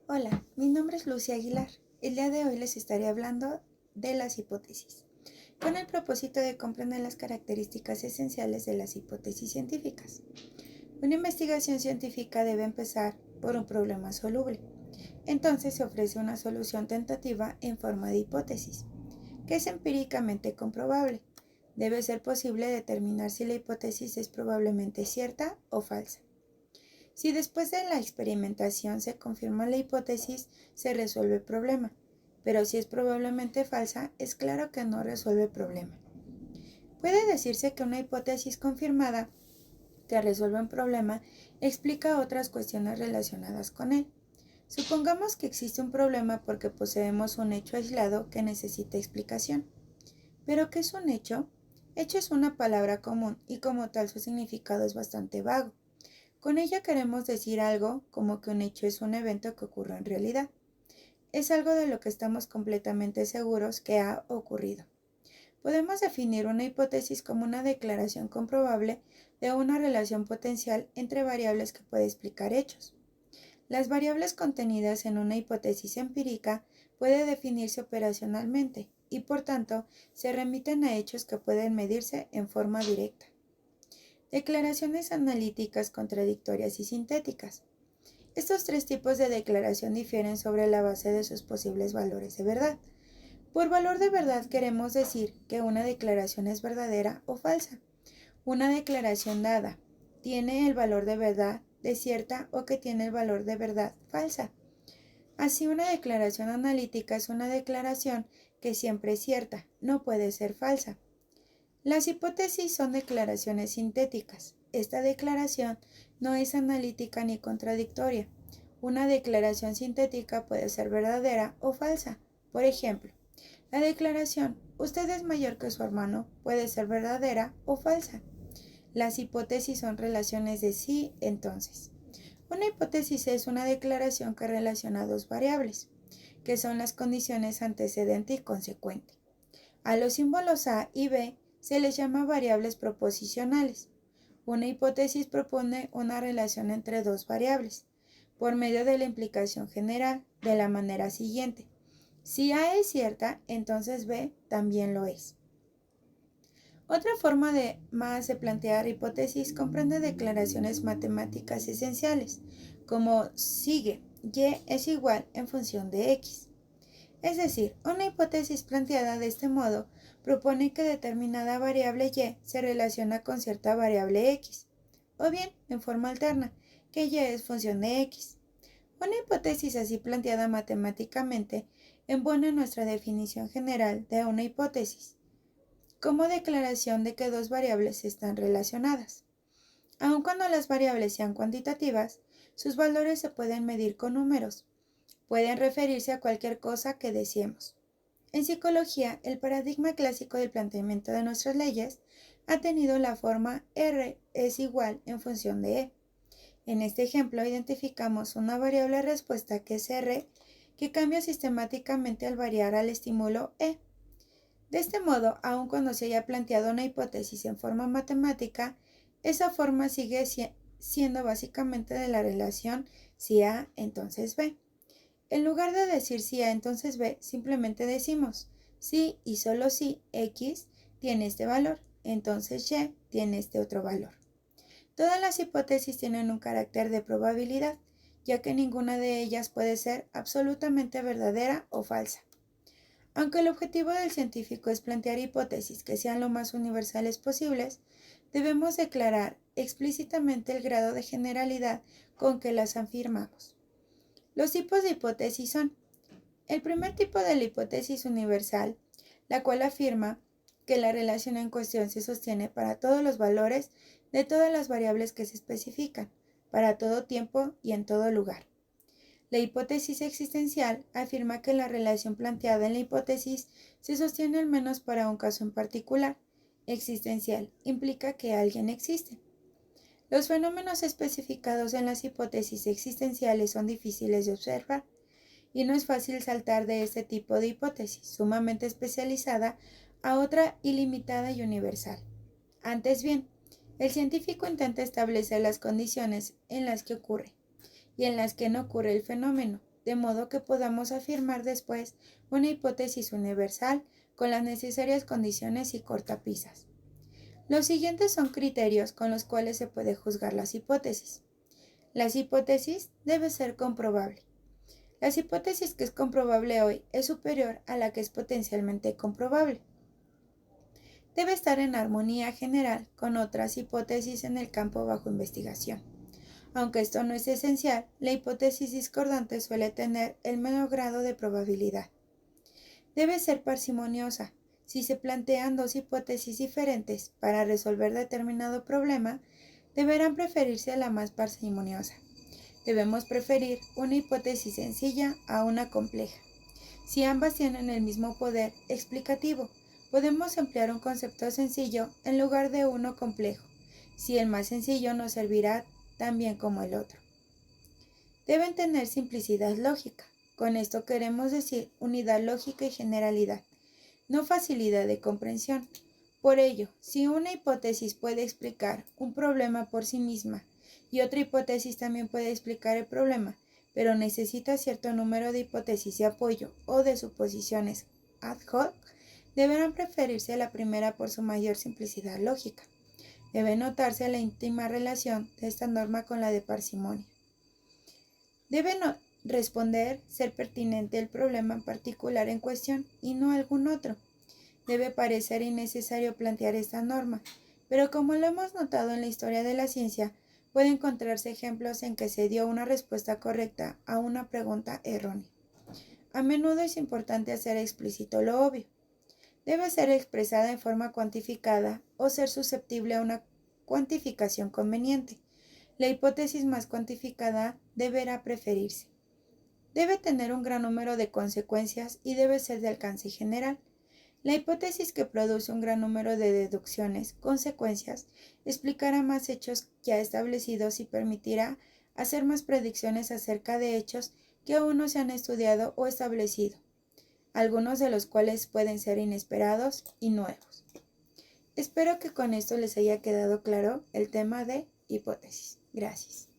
Hola, mi nombre es Lucia Aguilar. El día de hoy les estaré hablando de las hipótesis, con el propósito de comprender las características esenciales de las hipótesis científicas. Una investigación científica debe empezar por un problema soluble. Entonces se ofrece una solución tentativa en forma de hipótesis, que es empíricamente comprobable. Debe ser posible determinar si la hipótesis es probablemente cierta o falsa. Si después de la experimentación se confirma la hipótesis, se resuelve el problema, pero si es probablemente falsa, es claro que no resuelve el problema. Puede decirse que una hipótesis confirmada que resuelve un problema explica otras cuestiones relacionadas con él. Supongamos que existe un problema porque poseemos un hecho aislado que necesita explicación. ¿Pero qué es un hecho? Hecho es una palabra común y como tal su significado es bastante vago. Con ella queremos decir algo como que un hecho es un evento que ocurrió en realidad. Es algo de lo que estamos completamente seguros que ha ocurrido. Podemos definir una hipótesis como una declaración comprobable de una relación potencial entre variables que puede explicar hechos. Las variables contenidas en una hipótesis empírica pueden definirse operacionalmente y por tanto se remiten a hechos que pueden medirse en forma directa. Declaraciones analíticas contradictorias y sintéticas. Estos tres tipos de declaración difieren sobre la base de sus posibles valores de verdad. Por valor de verdad queremos decir que una declaración es verdadera o falsa. Una declaración dada tiene el valor de verdad de cierta o que tiene el valor de verdad falsa. Así, una declaración analítica es una declaración que siempre es cierta, no puede ser falsa. Las hipótesis son declaraciones sintéticas. Esta declaración no es analítica ni contradictoria. Una declaración sintética puede ser verdadera o falsa. Por ejemplo, la declaración "usted es mayor que su hermano" puede ser verdadera o falsa. Las hipótesis son relaciones de sí, entonces. Una hipótesis es una declaración que relaciona dos variables, que son las condiciones antecedente y consecuente. A los símbolos A y B se les llama variables proposicionales. Una hipótesis propone una relación entre dos variables, por medio de la implicación general, de la manera siguiente. Si A es cierta, entonces B también lo es. Otra forma de plantear hipótesis comprende declaraciones matemáticas esenciales, como sigue, Y es igual en función de X. Es decir, una hipótesis planteada de este modo propone que determinada variable Y se relaciona con cierta variable X, o bien, en forma alterna, que Y es función de X. Una hipótesis así planteada matemáticamente embona nuestra definición general de una hipótesis, como declaración de que dos variables están relacionadas. Aun cuando las variables sean cuantitativas, sus valores se pueden medir con números. Pueden referirse a cualquier cosa que deseemos. En psicología, el paradigma clásico del planteamiento de nuestras leyes ha tenido la forma R es igual en función de E. En este ejemplo identificamos una variable respuesta que es R, que cambia sistemáticamente al variar al estímulo E. De este modo, aun cuando se haya planteado una hipótesis en forma matemática, esa forma sigue siendo básicamente de la relación si A, entonces B. En lugar de decir si A, entonces B, simplemente decimos si y solo si X tiene este valor, entonces Y tiene este otro valor. Todas las hipótesis tienen un carácter de probabilidad, ya que ninguna de ellas puede ser absolutamente verdadera o falsa. Aunque el objetivo del científico es plantear hipótesis que sean lo más universales posibles, debemos declarar explícitamente el grado de generalidad con que las afirmamos. Los tipos de hipótesis son: el primer tipo de la hipótesis universal, la cual afirma que la relación en cuestión se sostiene para todos los valores de todas las variables que se especifican, para todo tiempo y en todo lugar. La hipótesis existencial afirma que la relación planteada en la hipótesis se sostiene al menos para un caso en particular. Existencial implica que alguien existe. Los fenómenos especificados en las hipótesis existenciales son difíciles de observar, y no es fácil saltar de este tipo de hipótesis, sumamente especializada, a otra ilimitada y universal. Antes bien, el científico intenta establecer las condiciones en las que ocurre y en las que no ocurre el fenómeno, de modo que podamos afirmar después una hipótesis universal con las necesarias condiciones y cortapisas. Los siguientes son criterios con los cuales se puede juzgar las hipótesis. Las hipótesis debe ser comprobable. Las hipótesis que es comprobable hoy es superior a la que es potencialmente comprobable. Debe estar en armonía general con otras hipótesis en el campo bajo investigación. Aunque esto no es esencial, la hipótesis discordante suele tener el menor grado de probabilidad. Debe ser parsimoniosa. Si se plantean dos hipótesis diferentes para resolver determinado problema, deberán preferirse la más parsimoniosa. Debemos preferir una hipótesis sencilla a una compleja. Si ambas tienen el mismo poder explicativo, podemos emplear un concepto sencillo en lugar de uno complejo, si el más sencillo nos servirá tan bien como el otro. Deben tener simplicidad lógica. Con esto queremos decir unidad lógica y generalidad, no facilidad de comprensión. Por ello, si una hipótesis puede explicar un problema por sí misma y otra hipótesis también puede explicar el problema, pero necesita cierto número de hipótesis de apoyo o de suposiciones ad hoc, deberán preferirse la primera por su mayor simplicidad lógica. Debe notarse la íntima relación de esta norma con la de parsimonia. Debe responder ser pertinente el problema en particular en cuestión y no algún otro. Debe parecer innecesario plantear esta norma, pero como lo hemos notado en la historia de la ciencia, puede encontrarse ejemplos en que se dio una respuesta correcta a una pregunta errónea. A menudo es importante hacer explícito lo obvio. Debe ser expresada en forma cuantificada o ser susceptible a una cuantificación conveniente. La hipótesis más cuantificada deberá preferirse. Debe tener un gran número de consecuencias y debe ser de alcance general. La hipótesis que produce un gran número de deducciones, consecuencias, explicará más hechos ya establecidos y permitirá hacer más predicciones acerca de hechos que aún no se han estudiado o establecido, algunos de los cuales pueden ser inesperados y nuevos. Espero que con esto les haya quedado claro el tema de hipótesis. Gracias.